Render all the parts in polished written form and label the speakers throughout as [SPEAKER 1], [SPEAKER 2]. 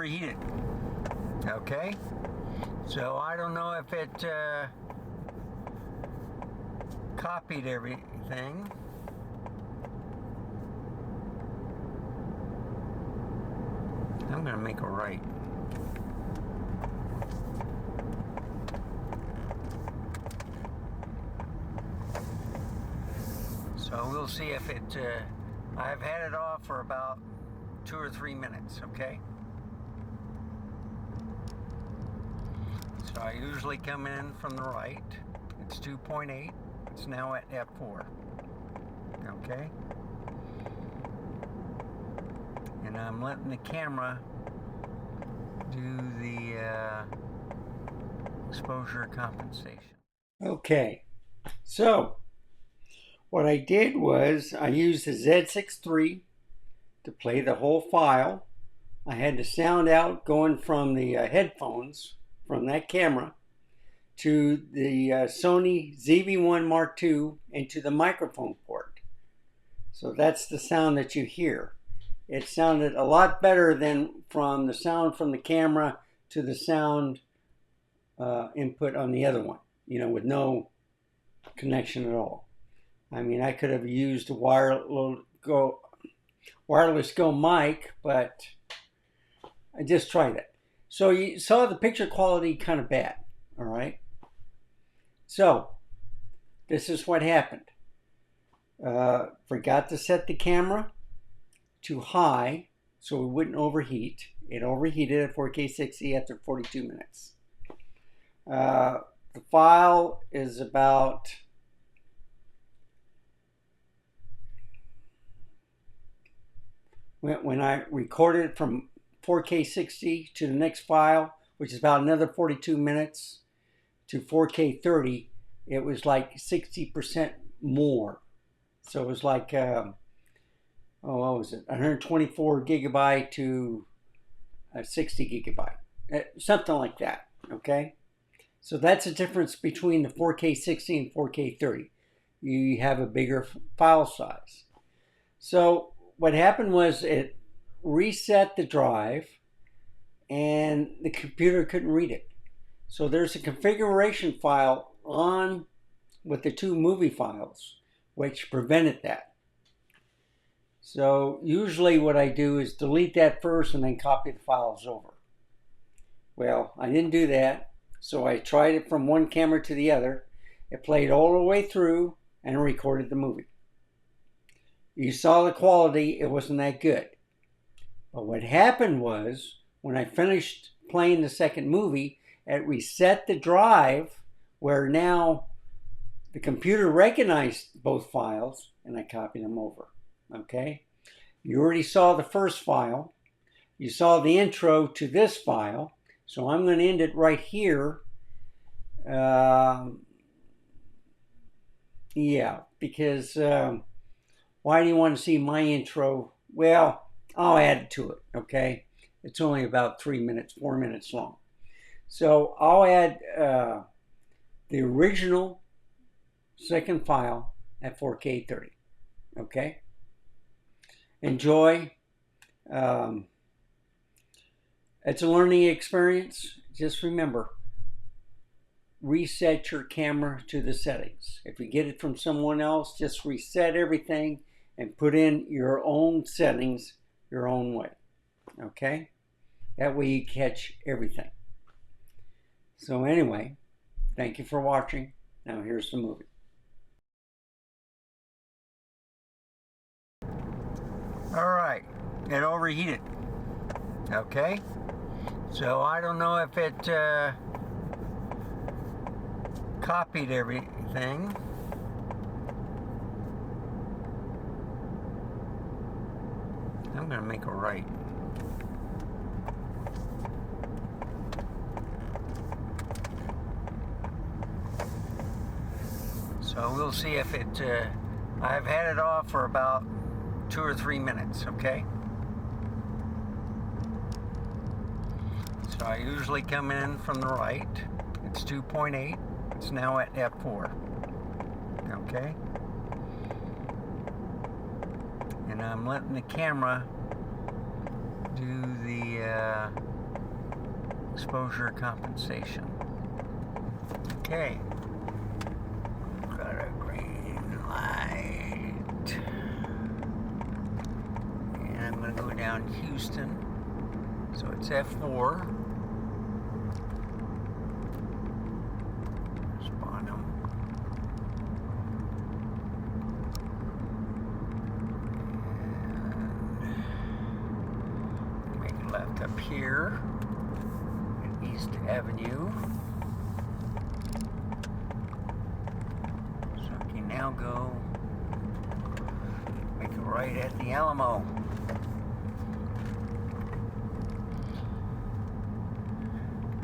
[SPEAKER 1] overheated. Okay, so I don't know if it copied everything. I'm gonna make a right. So we'll see if it, I've had it off for about 2 or 3 minutes, okay? So I usually come in from the right. It's 2.8. It's now at f4. Okay? And I'm letting the camera do the exposure compensation. Okay, so what I did was I used the Z6III to play the whole file. I had the sound out going from the headphones from that camera to the Sony ZV-1 Mark II into the microphone port. So that's the sound that you hear. It sounded a lot better than from the sound from the camera to the sound input on the other one, you know, with no connection at all. I mean, I could have used a wireless Go mic, but I just tried it. So you saw the picture quality kind of bad, all right? So this is what happened. Forgot to set the camera to high so it wouldn't overheat. It overheated at 4K 60 after 42 minutes. The file is about when I recorded from 4K 60 to the next file, which is about another 42 minutes, to 4K 30, it was like 60% more. So it was like, what was it? 124 gigabyte to 60 gigabyte, something like that, okay? So that's the difference between the 4K 60 and 4K 30. You have a bigger file size. So what happened was it reset the drive and the computer couldn't read it. So there's a configuration file on with the two movie files which prevented that. So usually what I do is delete that first and then copy the files over. Well, I didn't do that, so I tried it from one camera to the other. It played all the way through and recorded the movie. You saw the quality, it wasn't that good. But what happened was, when I finished playing the second movie, it reset the drive where now the computer recognized both files and I copied them over, okay? You already saw the first file. You saw the intro to this file. So I'm going to end it right here. Yeah, because why do you want to see my intro? Well, I'll add it to it, okay? It's only about 4 minutes long. So I'll add the original second file at 4K 30, okay? Enjoy. It's a learning experience. Just remember, reset your camera to the settings. If you get it from someone else, just reset everything and put in your own settings your own way, okay? That way you catch everything. So anyway, thank you for watching. Now here's the movie. All right, it overheated, okay? So I don't know if it copied everything. I'm gonna make a right. So we'll see if it, I've had it off for about 2 or 3 minutes, okay? So I usually come in from the right. It's 2.8. It's now at f4. Okay? And I'm letting the camera do the exposure compensation. Okay. Got a green light. And I'm going to go down Houston. So it's F4. Spawn 'em. And make a left up here at East Avenue. So I can now go make a right at the Alamo.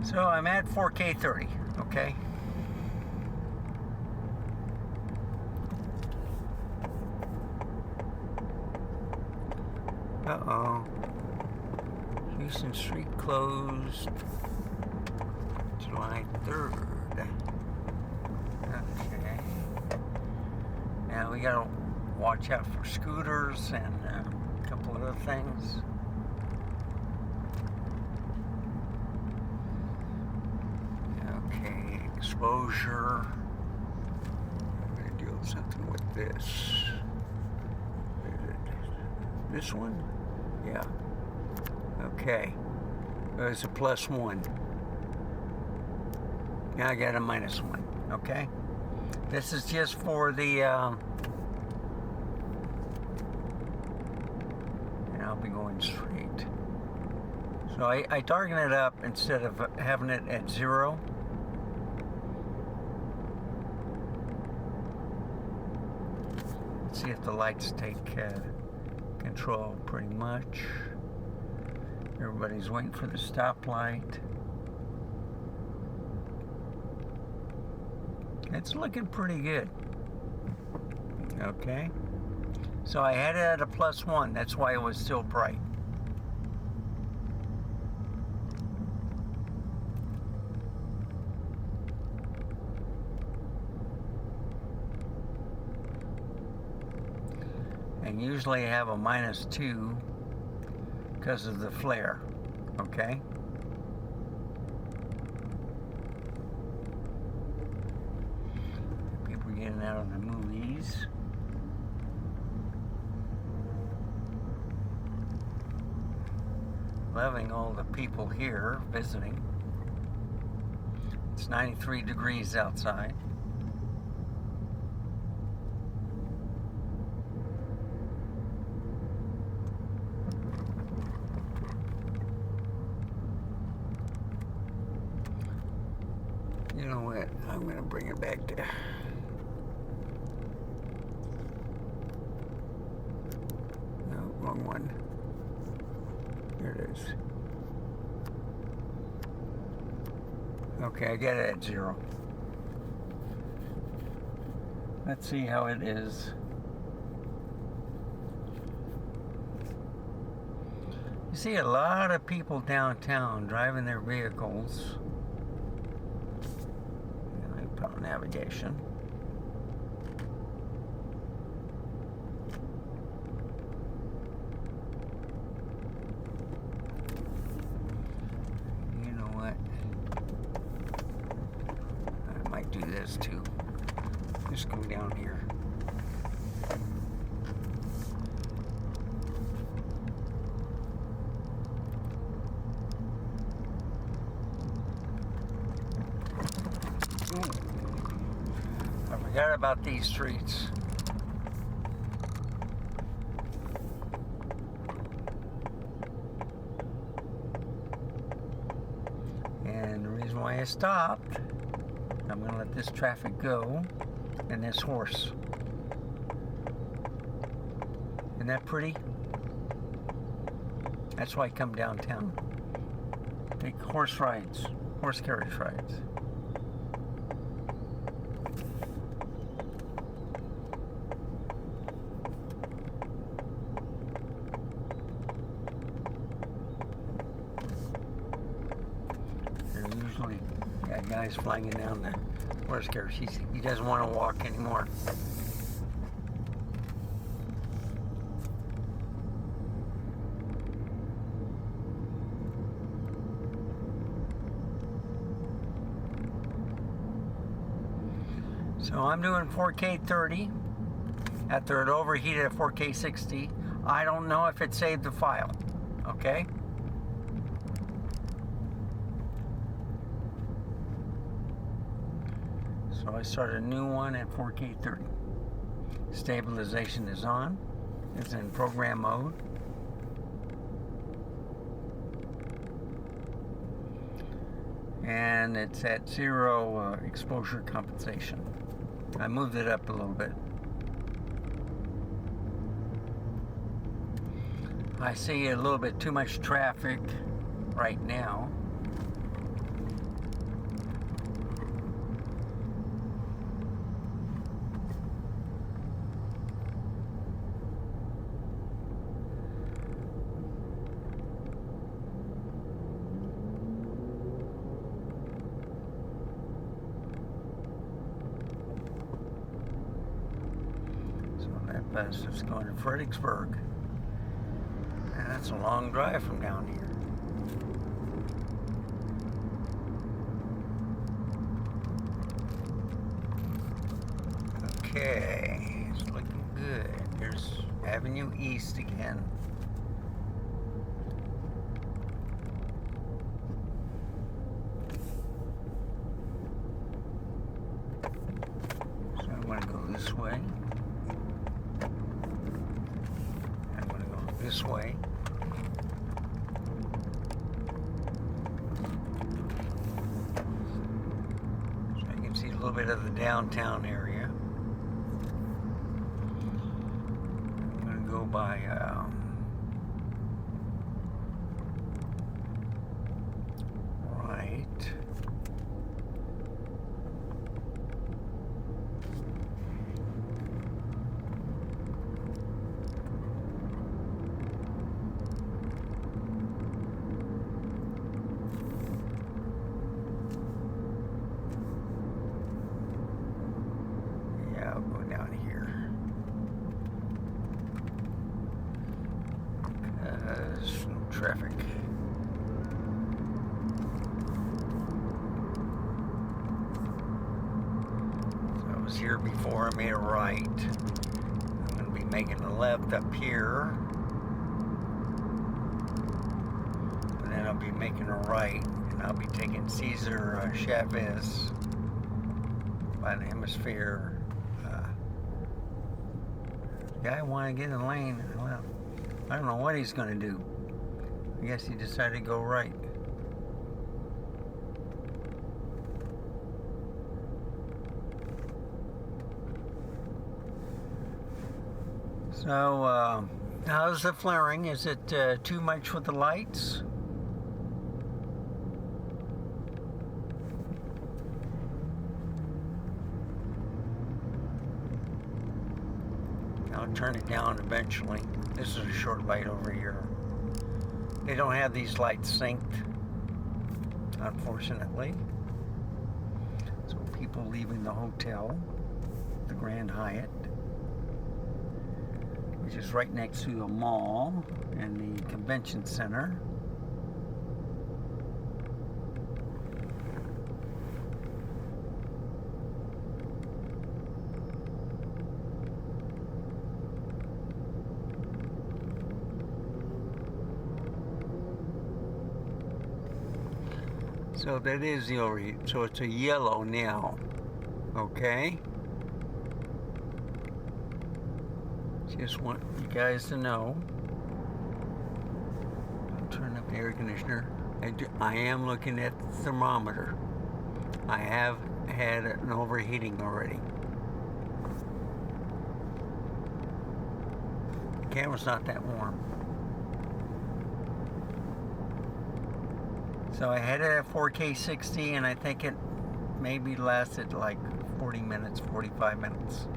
[SPEAKER 1] So I'm at 4K 30, okay? Uh-oh. Houston Street closed July 3rd. Okay. Now we gotta watch out for scooters and a couple other things. Exposure. I'm going to do something with this. This one? Yeah. Okay. There's a +1. Now I got a -1. Okay. This is just for the. And I'll be going straight. So I darken it up instead of having it at 0. See if the lights take control pretty much. Everybody's waiting for the stoplight. It's looking pretty good. Okay. So I had it at a +1. That's why it was still bright. And usually I have a -2 because of the flare, okay? People getting out of the movies. Loving all the people here visiting. It's 93 degrees outside. You know what? I'm going to bring it back to... No, wrong one. Here it is. Okay, I got it at 0. Let's see how it is. You see a lot of people downtown driving their vehicles. Navigation. You know what? I might do this too. Just come down here. Forgot about these streets. And the reason why I stopped, I'm going to let this traffic go, and this horse. Isn't that pretty? That's why I come downtown. Take horse rides, horse carriage rides. Usually got guys flying down the horse carriage. He doesn't want to walk anymore. So I'm doing 4K 30 after it overheated at 4K 60. I don't know if it saved the file. Okay. So I started a new one at 4K 30. Stabilization is on. It's in program mode. And it's at 0 exposure compensation. I moved it up a little bit. I see a little bit too much traffic right now. That bus is going to Fredericksburg. And that's a long drive from down here. Okay, it's looking good. There's Avenue East again. So I'm going to go this way. This way. So you can see a little bit of the downtown area. I'm going to go by right. I'll go down here. There's no traffic. So I was here before, I made a right. I'm going to be making a left up here. And then I'll be making a right. And I'll be taking Cesar Chavez by the Hemisphere. Guy wanted to get in the lane. Well, I don't know what he's going to do. I guess he decided to go right. So, how's the flaring? Is it too much with the lights? I'll turn it down eventually. This is a short light over here. They don't have these lights synced, unfortunately. So people leaving the hotel, the Grand Hyatt, which is right next to the mall and the convention center. So that is the overheat. So it's a yellow now. Okay? Just want you guys to know. I'll turn up the air conditioner. I am looking at the thermometer. I have had an overheating already. The camera's not that warm. So I had it at 4K 60 and I think it maybe lasted like 40 minutes, 45 minutes.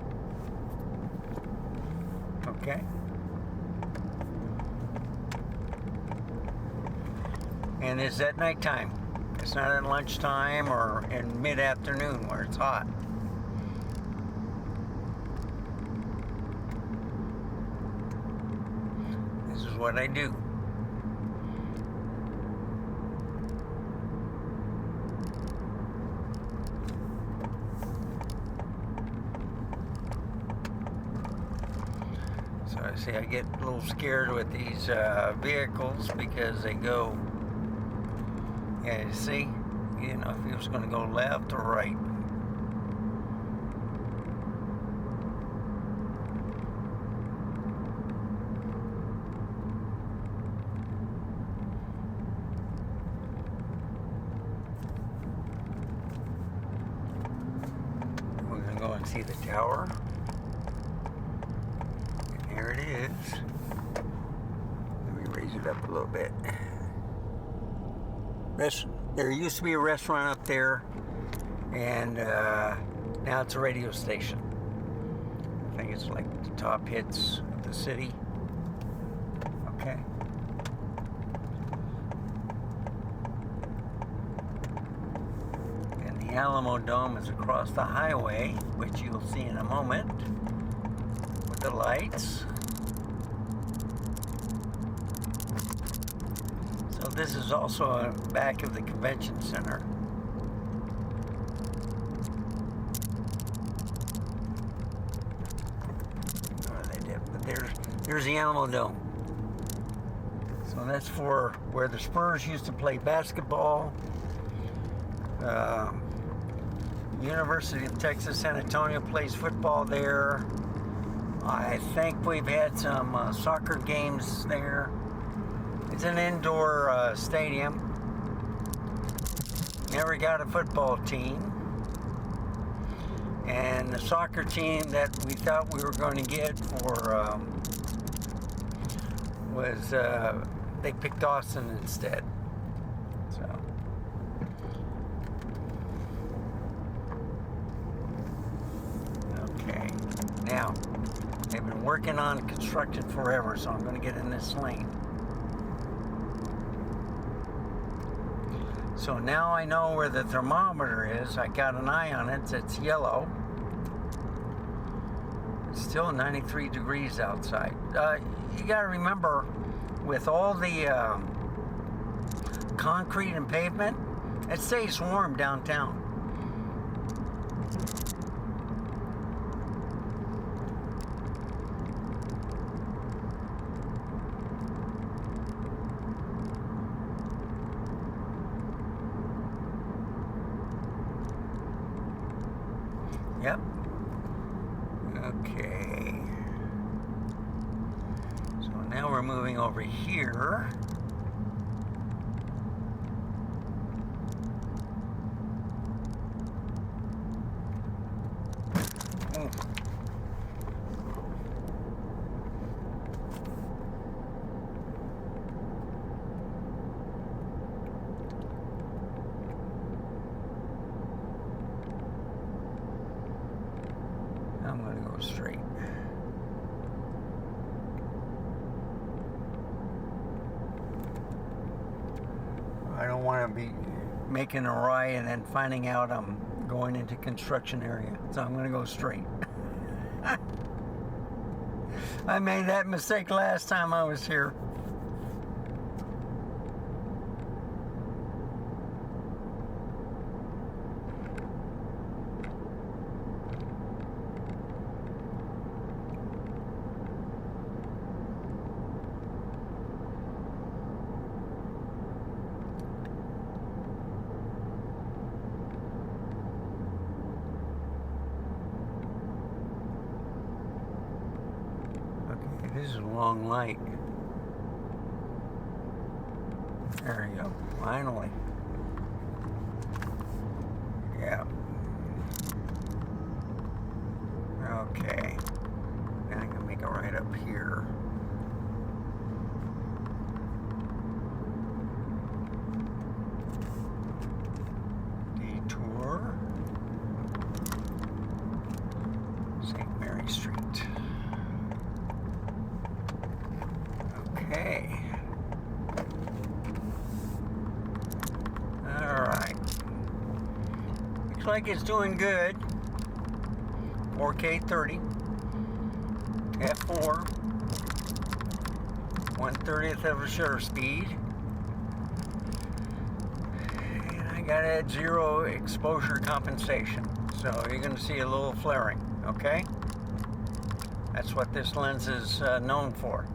[SPEAKER 1] Okay. And it's at nighttime. It's not at lunchtime or in mid-afternoon where it's hot. This is what I do. So I see I get a little scared with these vehicles because they go, yeah, you see, you know, if he was going to go left or right. We're going to go and see the tower. There it is. Let me raise it up a little bit. There used to be a restaurant up there, and now it's a radio station. I think it's like the top hits of the city. Okay. And the Alamo Dome is across the highway, which you'll see in a moment. The lights. So this is also a back of the convention center. But there's the Alamo Dome. So that's for where the Spurs used to play basketball. University of Texas San Antonio plays football there. I think we've had some soccer games there. It's an indoor stadium. Never got a football team. And the soccer team that we thought we were going to get for was they picked Austin instead. So. Okay. Now. They've been working on construction forever, so I'm going to get in this lane. So now I know where the thermometer is. I got an eye on it. It's yellow. It's still 93 degrees outside. You got to remember, with all the concrete and pavement, it stays warm downtown. Yep. Okay. So now we're moving over here. Ooh. I'm going to go straight. I don't want to be making a right and then finding out I'm going into construction area. So I'm going to go straight. I made that mistake last time I was here. This is a long light. There we go. Finally. Yeah. Okay. Now I can make it right up here. Detour. St. Mary Street. Okay. Alright. Looks like it's doing good. 4K 30. F4. 1/30th of a shutter speed. And I got at 0 exposure compensation. So you're going to see a little flaring. Okay? That's what this lens is known for.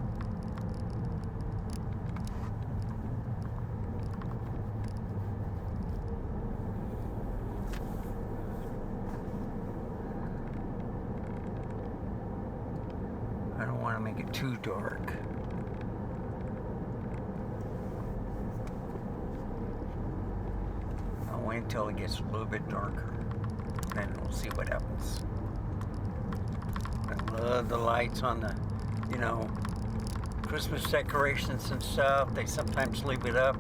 [SPEAKER 1] I don't want to make it too dark. I'll wait until it gets a little bit darker, then we'll see what happens. I love the lights on the, you know, Christmas decorations and stuff. They sometimes leave it up,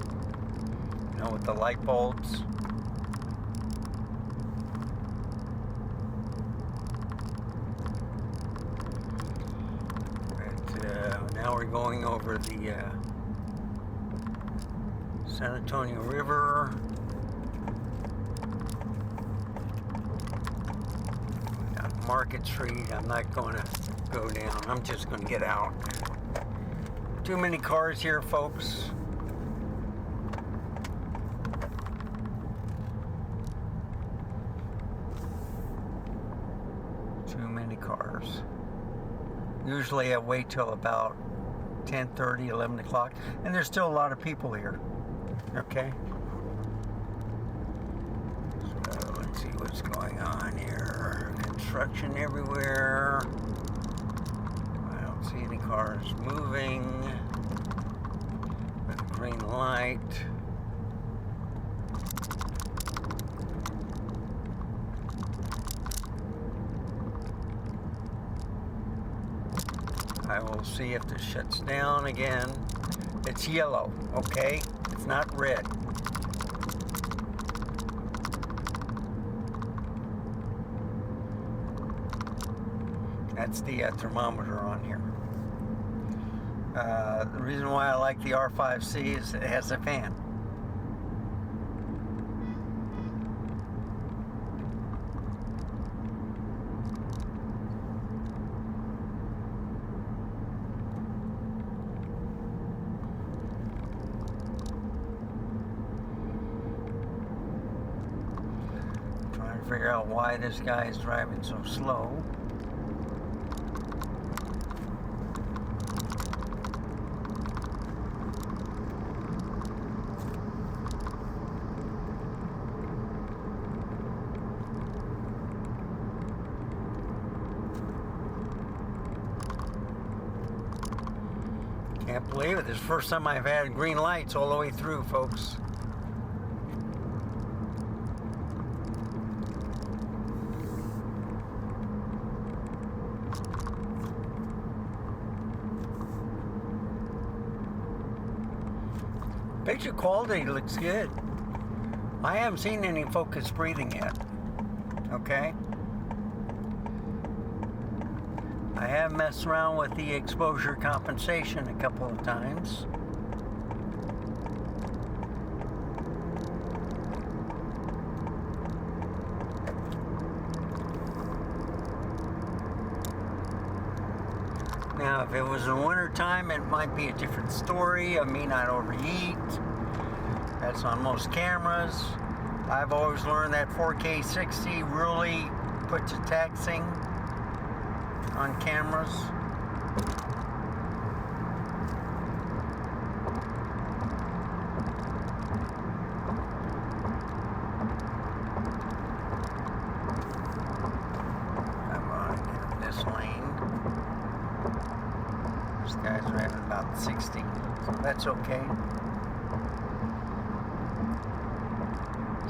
[SPEAKER 1] you know, with the light bulbs. But now we're going over the San Antonio River. Market Street. I'm not going to go down. I'm just going to get out. Too many cars here, folks. Too many cars. Usually I wait till about 10:30, 11 o'clock, and there's still a lot of people here. Okay? So let's see what's going on here. Construction everywhere. I don't see any cars moving. With a green light. I will see if this shuts down again. It's yellow, okay? It's not red. That's the thermometer on here. The reason why I like the R5C is it has a fan. I'm trying to figure out why this guy is driving so slow. Can't believe it. This is the first time I've had green lights all the way through, folks. Picture quality looks good. I haven't seen any focus breathing yet. Okay? I have messed around with the exposure compensation a couple of times. Now, if it was in winter time, it might be a different story. I may not overheat. That's on most cameras. I've always learned that 4K 60 really puts you taxing on cameras. Come on, get in this lane. These guys are at about 60, so that's okay.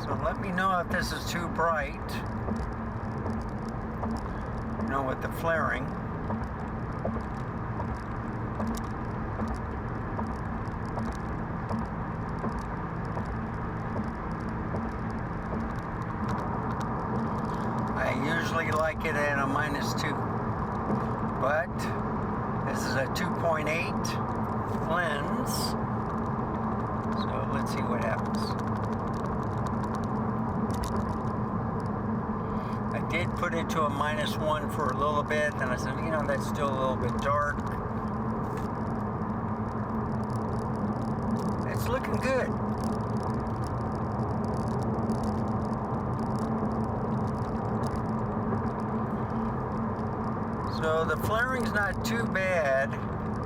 [SPEAKER 1] So let me know if this is too bright. You know, with the flaring. I usually like it at a -2, but this is a 2.8 lens, so let's see what happens. I did put it to a -1 for a little bit, and I said, you know, that's still a little bit dark. It's looking good. So So the flaring's not too bad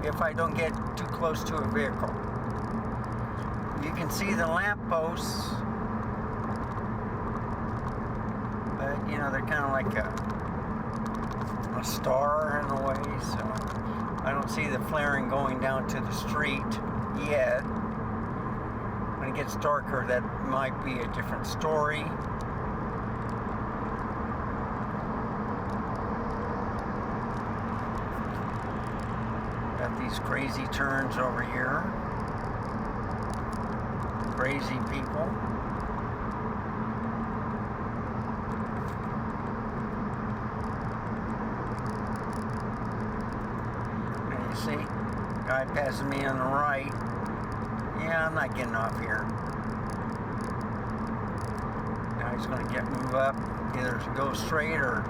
[SPEAKER 1] if I don't get too close to a vehicle. You can see the lampposts, but you know, they're kind of like a star in a way, so I don't see the flaring going down to the street yet. When it gets darker, that might be a different story. Got these crazy turns over here. Crazy people. And you see, guy passing me on the right. Yeah, I'm not getting off here. Now he's going to move up, either to go straight or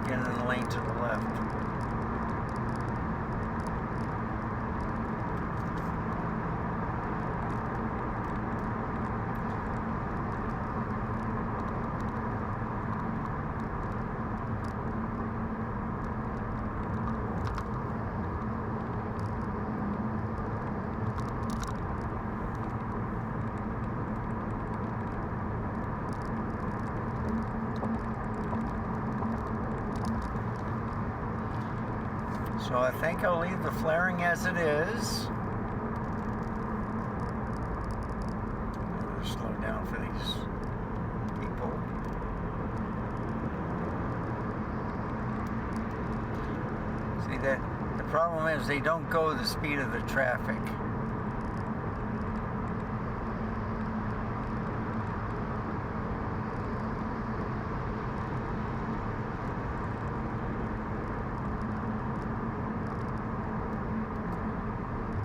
[SPEAKER 1] get in the lane to the left. So I think I'll leave the flaring as it is. I'm going to slow down for these people. See, that the problem is they don't go the speed of the traffic.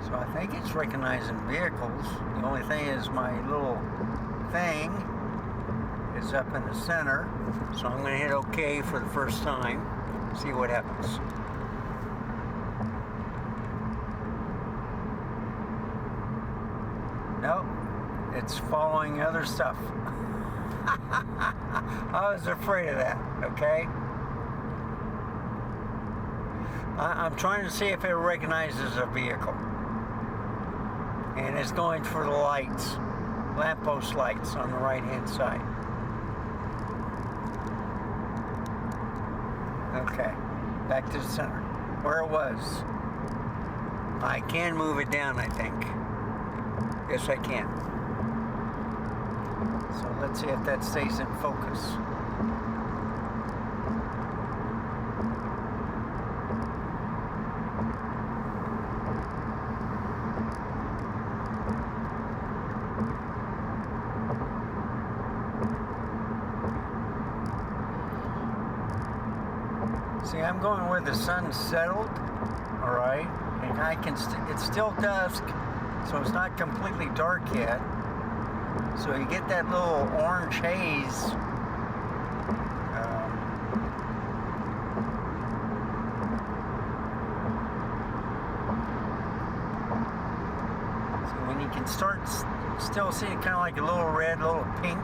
[SPEAKER 1] So I think it's recognizing vehicles. The only thing is my little thing is up in the center. So I'm going to hit OK for the first time. See what happens. Nope. It's following other stuff. I was afraid of that, okay? I'm trying to see if it recognizes a vehicle. And it's going for the lights, lamppost lights on the right-hand side. Okay, back to the center, where it was. I can move it down, I think. Yes, I can. So let's see if that stays in focus. See, I'm going where the sun's settled, all right, and I can, it's still dusk, so it's not completely dark yet, so you get that little orange haze, so when you can start still seeing kind of like a little red, little pink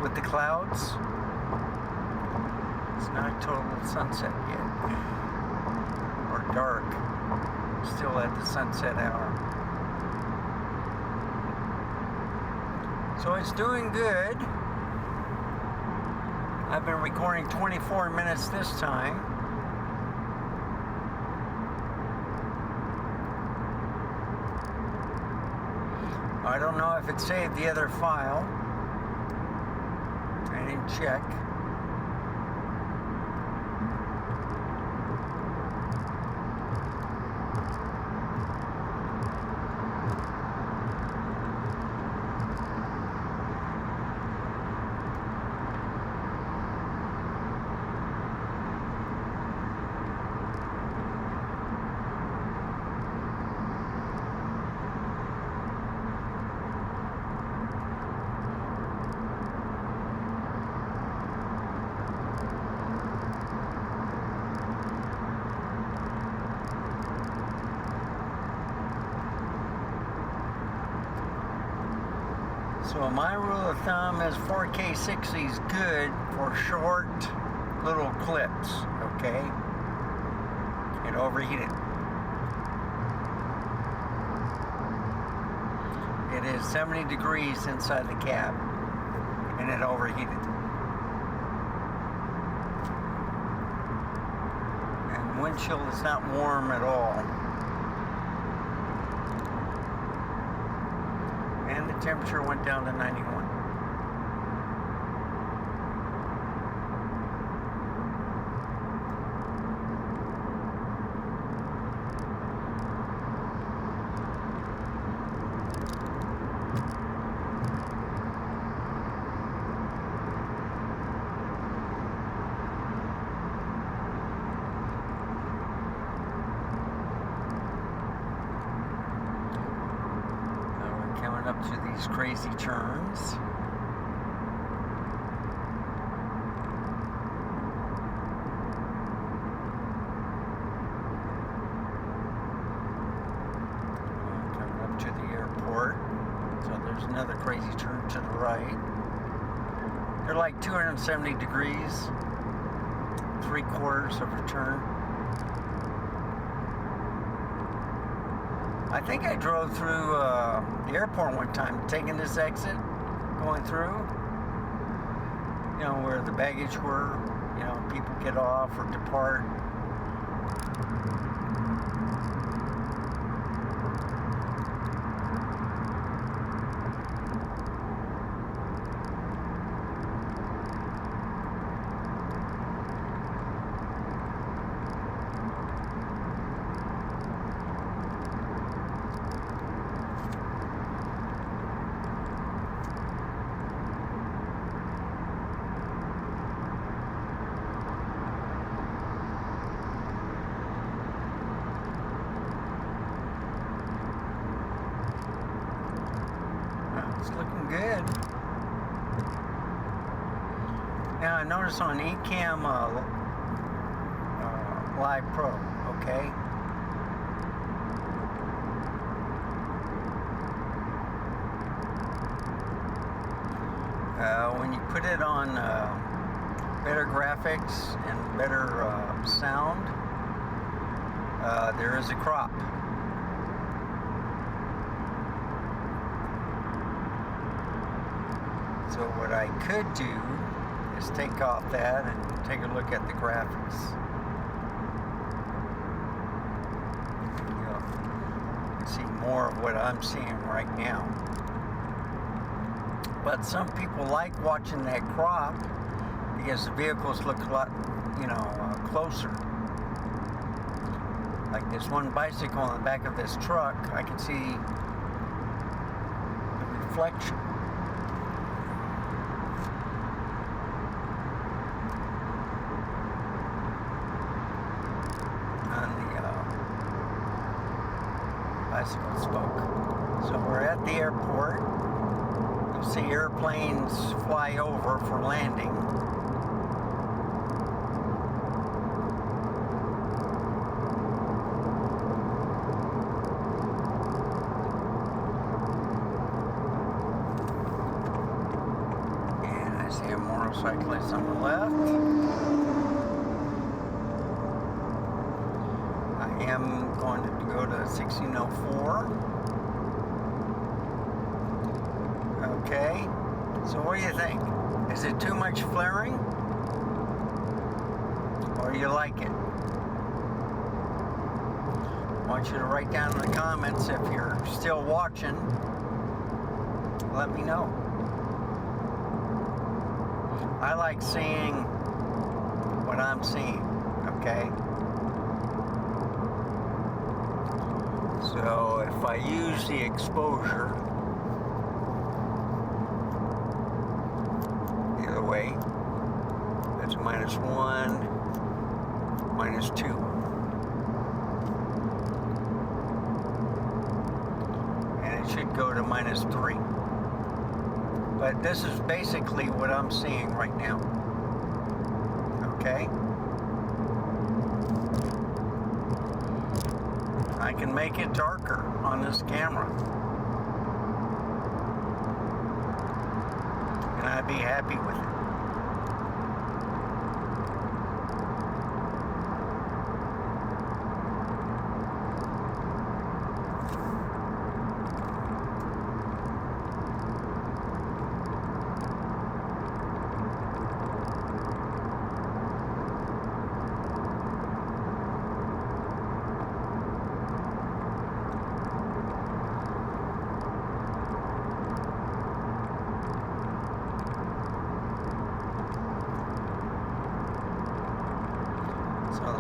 [SPEAKER 1] with the clouds. It's not total sunset yet, or dark, still at the sunset hour. So it's doing good. I've been recording 24 minutes this time. I don't know if it saved the other file. I didn't check. So my rule of thumb is 4K 60 is good for short little clips, okay? It overheated. It is 70 degrees inside the cab, and it overheated. And windshield is not warm at all. And the temperature went down to 91. Coming up to these crazy turns. Coming up to the airport. So there's another crazy turn to the right. They're like 270 degrees, 3/4 of a turn. I think I drove through the airport one time, taking this exit, going through, you know, where the baggage were, you know, people get off or depart. It's looking good. Now I notice on Ecamm Live Pro, okay? When you put it on better graphics and better sound, there is a crop. So what I could do is take off that and take a look at the graphics. You can see more of what I'm seeing right now. But some people like watching that crop because the vehicles look a lot, you know, closer. Like this one bicycle on the back of this truck, I can see the reflection. Bicycle spoke. So we're at the airport. You'll see airplanes fly over for landing. And I see a motorcyclist on the left. I am going to go to 1604. Okay, so what do you think? Is it too much flaring? Or you like it? I want you to write down in the comments if you're still watching. Let me know. I like seeing what I'm seeing, okay? So if I use the exposure, the other way, that's -1, -2. And it should go to -3. But this is basically what I'm seeing right now. Okay? I can make it darker on this camera. And I'd be happy with it.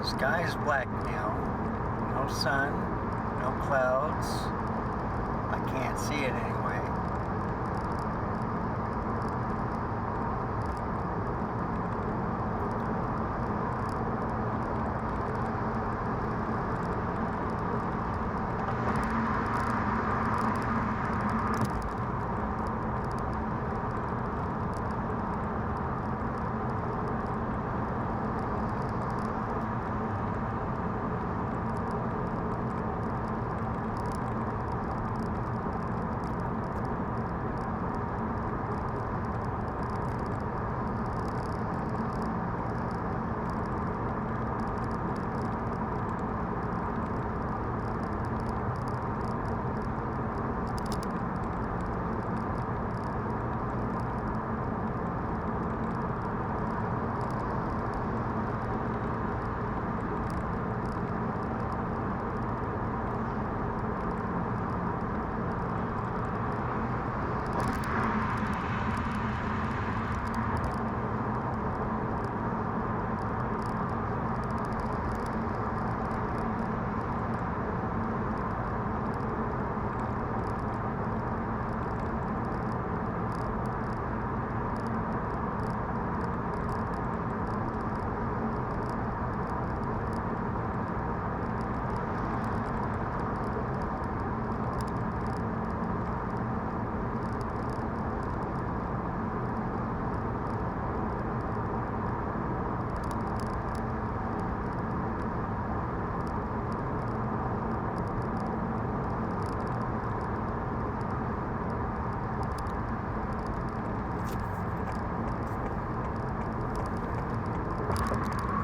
[SPEAKER 1] Sky is black now. No sun, no clouds. I can't see it anyway.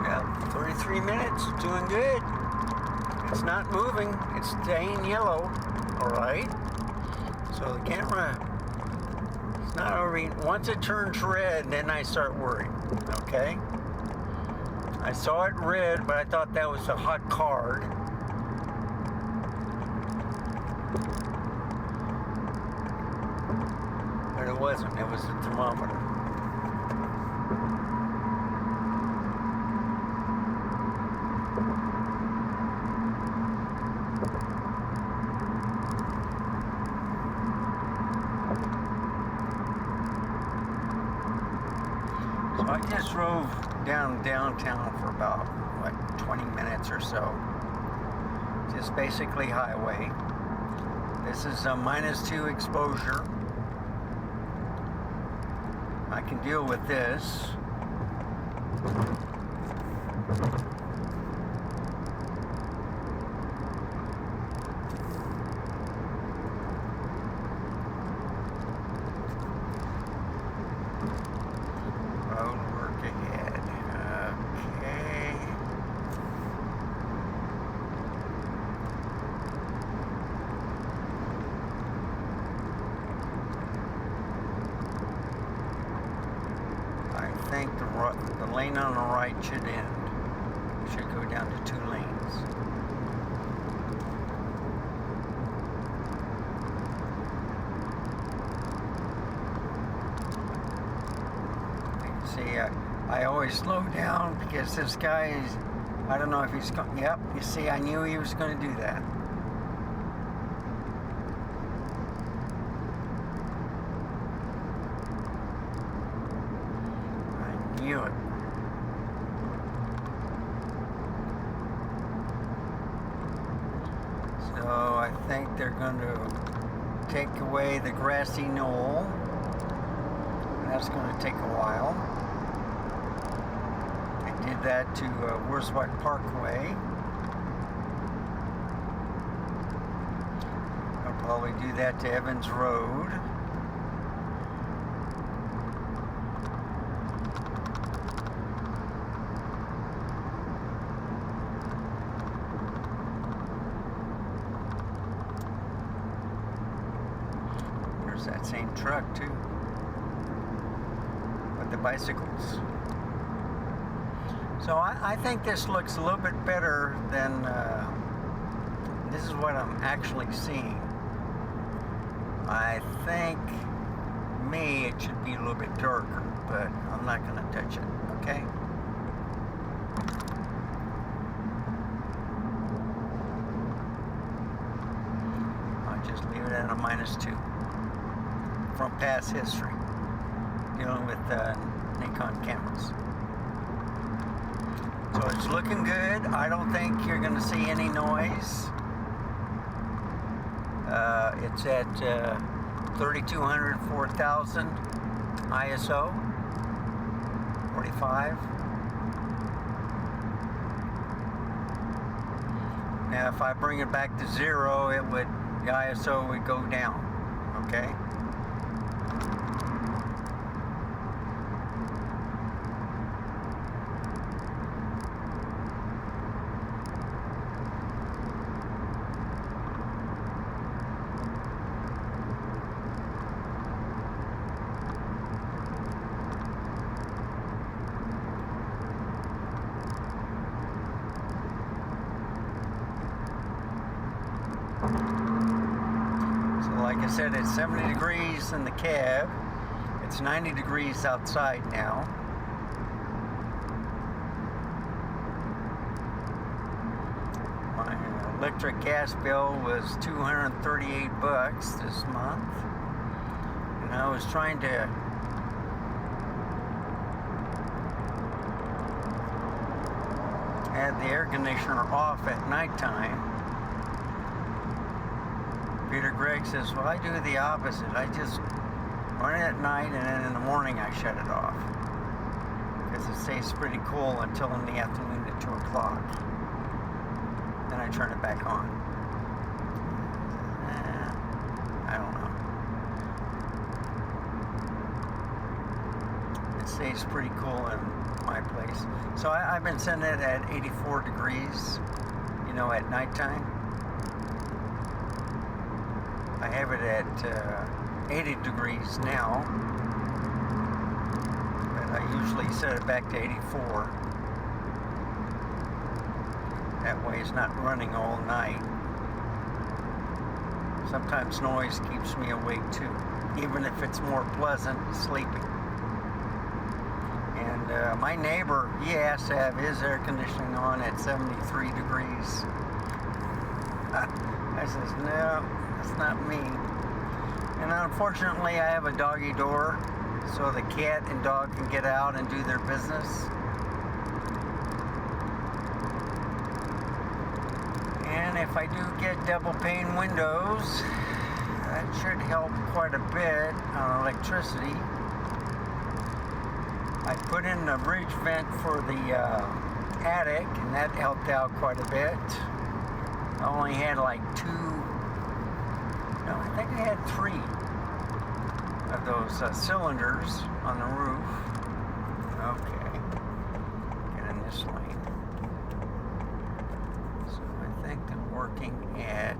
[SPEAKER 1] Yeah, 33 minutes, doing good. It's not moving, it's staying yellow, alright? So the camera, it's not over. Once it turns red, then I start worrying, okay? I saw it red, but I thought that was a hot card. But it wasn't, it was the thermometer. So I just drove downtown for about, what, 20 minutes or so. Just basically highway. This is a -2 exposure. I can deal with this. Road work ahead. Okay. I think the lane on the right should end. Should go down to 2 lanes. See, I always slow down because this guy is, I don't know if he's going, yep, you see, I knew he was going to do that. I knew it. So I think they're going to take away the grassy knoll. That's going to take a while. They did that to Wurzweick Parkway. I'll probably do that to Evans Road. There's that same truck too. The bicycles. So I think this looks a little bit better than this is what I'm actually seeing. I think it should be a little bit darker, but I'm not going to touch it, okay? than a -2 from past history dealing with Nikon cameras. So it's looking good. I don't think you're going to see any noise. It's at 3200, 4000 ISO, 45. Now if I bring it back to 0, the ISO would go down, okay? So like I said, it's 70 degrees in the cab. It's 90 degrees outside now. My electric gas bill was $238 this month. And I was trying to had the air conditioner off at nighttime. Peter Gregg says, well, I do the opposite. I just run it at night, and then in the morning I shut it off, because it stays pretty cool until in the afternoon at 2 o'clock. Then I turn it back on. I don't know. It stays pretty cool in my place. So I've been setting it at 84 degrees, you know, at nighttime. I have it at 80 degrees now, but I usually set it back to 84. That way it's not running all night. Sometimes noise keeps me awake too, even if it's more pleasant sleeping. And my neighbor, he has to have his air conditioning on at 73 degrees. I says, no, that's not me. And unfortunately, I have a doggy door, so the cat and dog can get out and do their business. And if I do get double pane windows, that should help quite a bit on electricity. I put in a bridge vent for the attic, and that helped out quite a bit. I only had like I think I had 3 of those cylinders on the roof. Okay, get in this lane. So I think I'm working at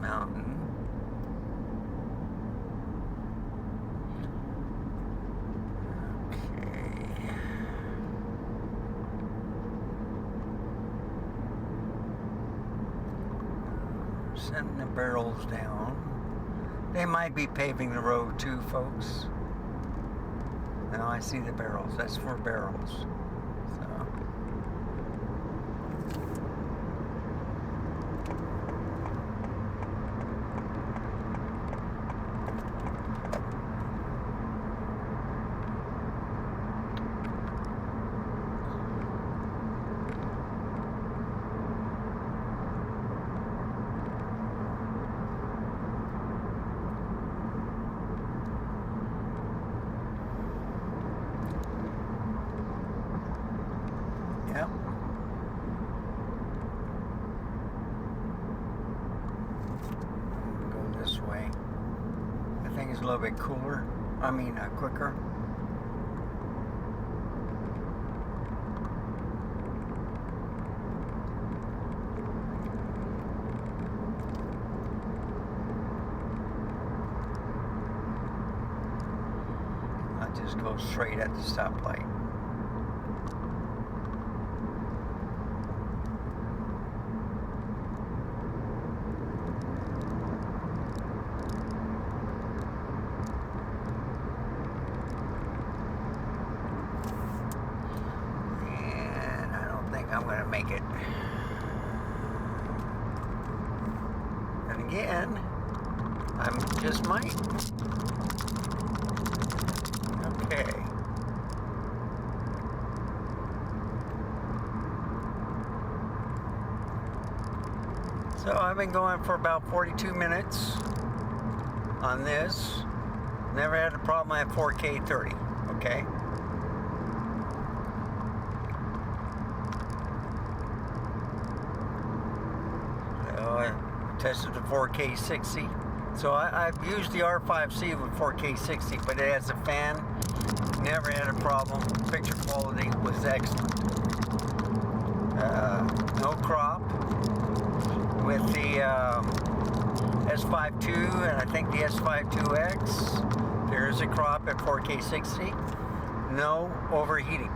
[SPEAKER 1] Mountain. Okay. Setting the barrels down. They might be paving the road too, folks. Now I see the barrels. That's 4 barrels. Yep. Go this way. I think it's a little bit cooler. I mean, quicker. I'll just go straight at the stoplight. I'm going to make it. And again, I just might. Okay. So I've been going for about 42 minutes on this. Never had a problem at 4K 30, okay? So I tested the 4K 60. So I've used the R5C with 4K 60, but it has a fan. Never had a problem. Picture quality was excellent. No crop. With the S5 II and I think the S5 IIX, there's a crop at 4K 60. No overheating.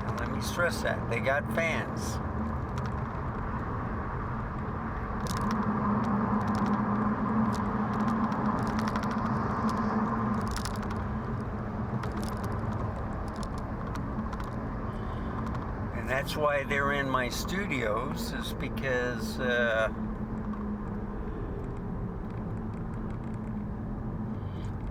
[SPEAKER 1] And let me stress that. They got fans. And that's why they're in my studios, is because it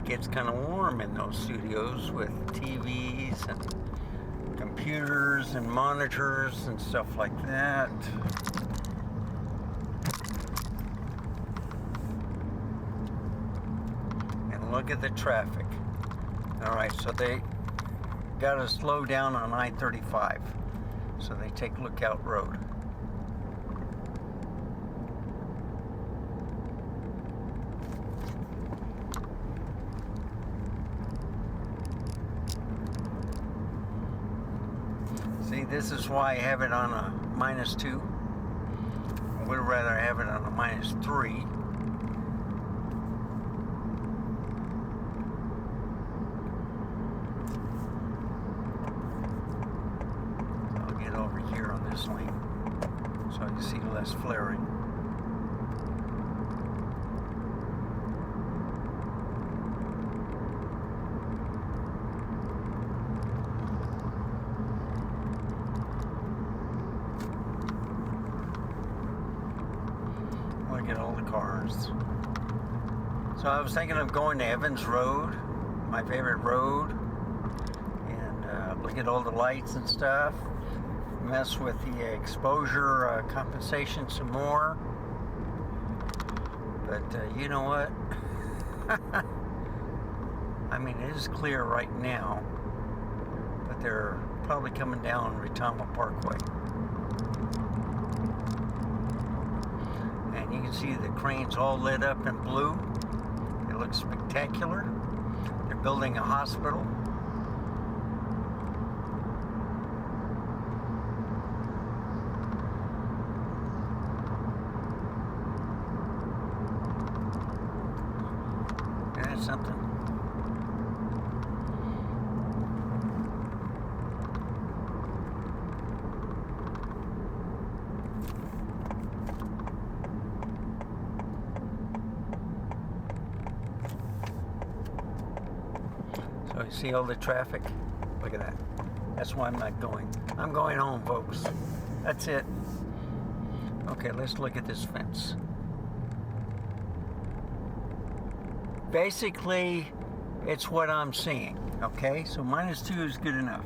[SPEAKER 1] gets kind of warm in those studios with TVs and computers and monitors and stuff like that. And look at the traffic. Alright, so they got to slow down on I-35. So they take Lookout Road. See, this is why I have it on a -2. I would rather have it on a -3. Over here on this lane, so you see less flaring. Look at all the cars. So I was thinking of going to Evans Road, my favorite road, and look at all the lights and stuff. Mess with the exposure compensation some more, but you know what? I mean, it is clear right now, but they're probably coming down Retama Parkway, and you can see the cranes all lit up in blue. It looks spectacular. They're building a hospital. Something. So you see all the traffic? Look at that. That's why I'm not going. I'm going home, folks. That's it. Okay, let's look at this fence. Basically, it's what I'm seeing, okay? So -2 is good enough.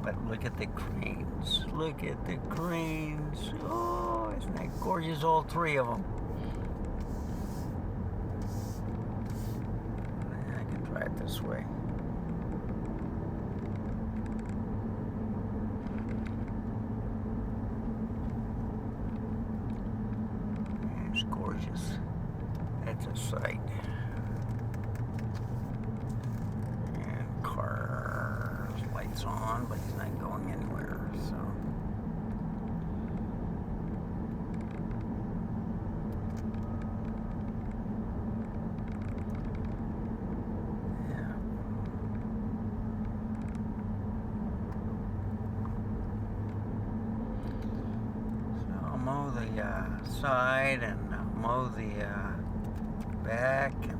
[SPEAKER 1] But look at the cranes. Look at the cranes. Oh, isn't that gorgeous, all three of them? I can try it this way. It's gorgeous. That's a sight. Car's lights on, but he's not going anywhere, so. Yeah. So I'll mow the side and mow the back, and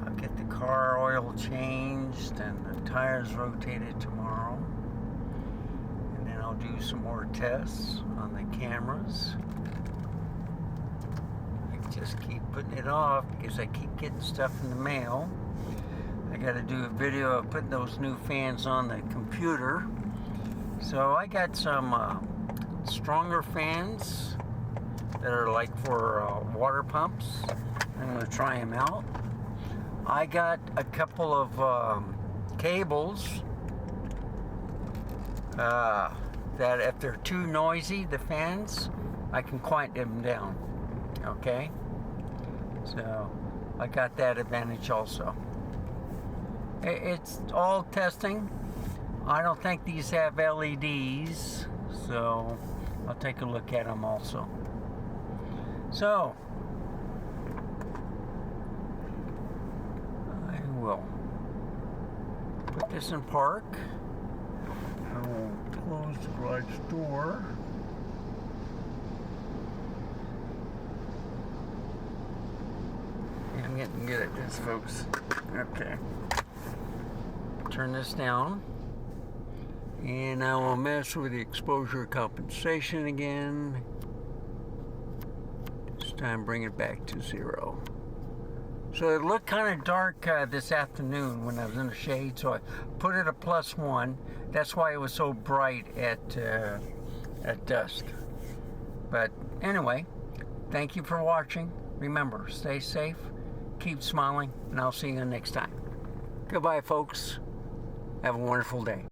[SPEAKER 1] I'll get the car oil changed and the tires rotated tomorrow. do some more tests on the cameras. I just keep putting it off because I keep getting stuff in the mail. I got to do a video of putting those new fans on the computer. So I got some stronger fans that are like for water pumps. I'm going to try them out. I got a couple of cables that if they're too noisy, the fans, I can quiet them down. Okay? So I got that advantage also. It's all testing. I don't think these have LEDs, so I'll take a look at them also. So I will put this in park. I will close the garage door. I'm getting good at this, folks. Okay. Turn this down. And I will mess with the exposure compensation again. This time bring it back to 0. So it looked kind of dark this afternoon when I was in the shade, so I put it a +1. That's why it was so bright at dusk. But anyway, thank you for watching. Remember, stay safe, keep smiling, and I'll see you next time. Goodbye, folks. Have a wonderful day.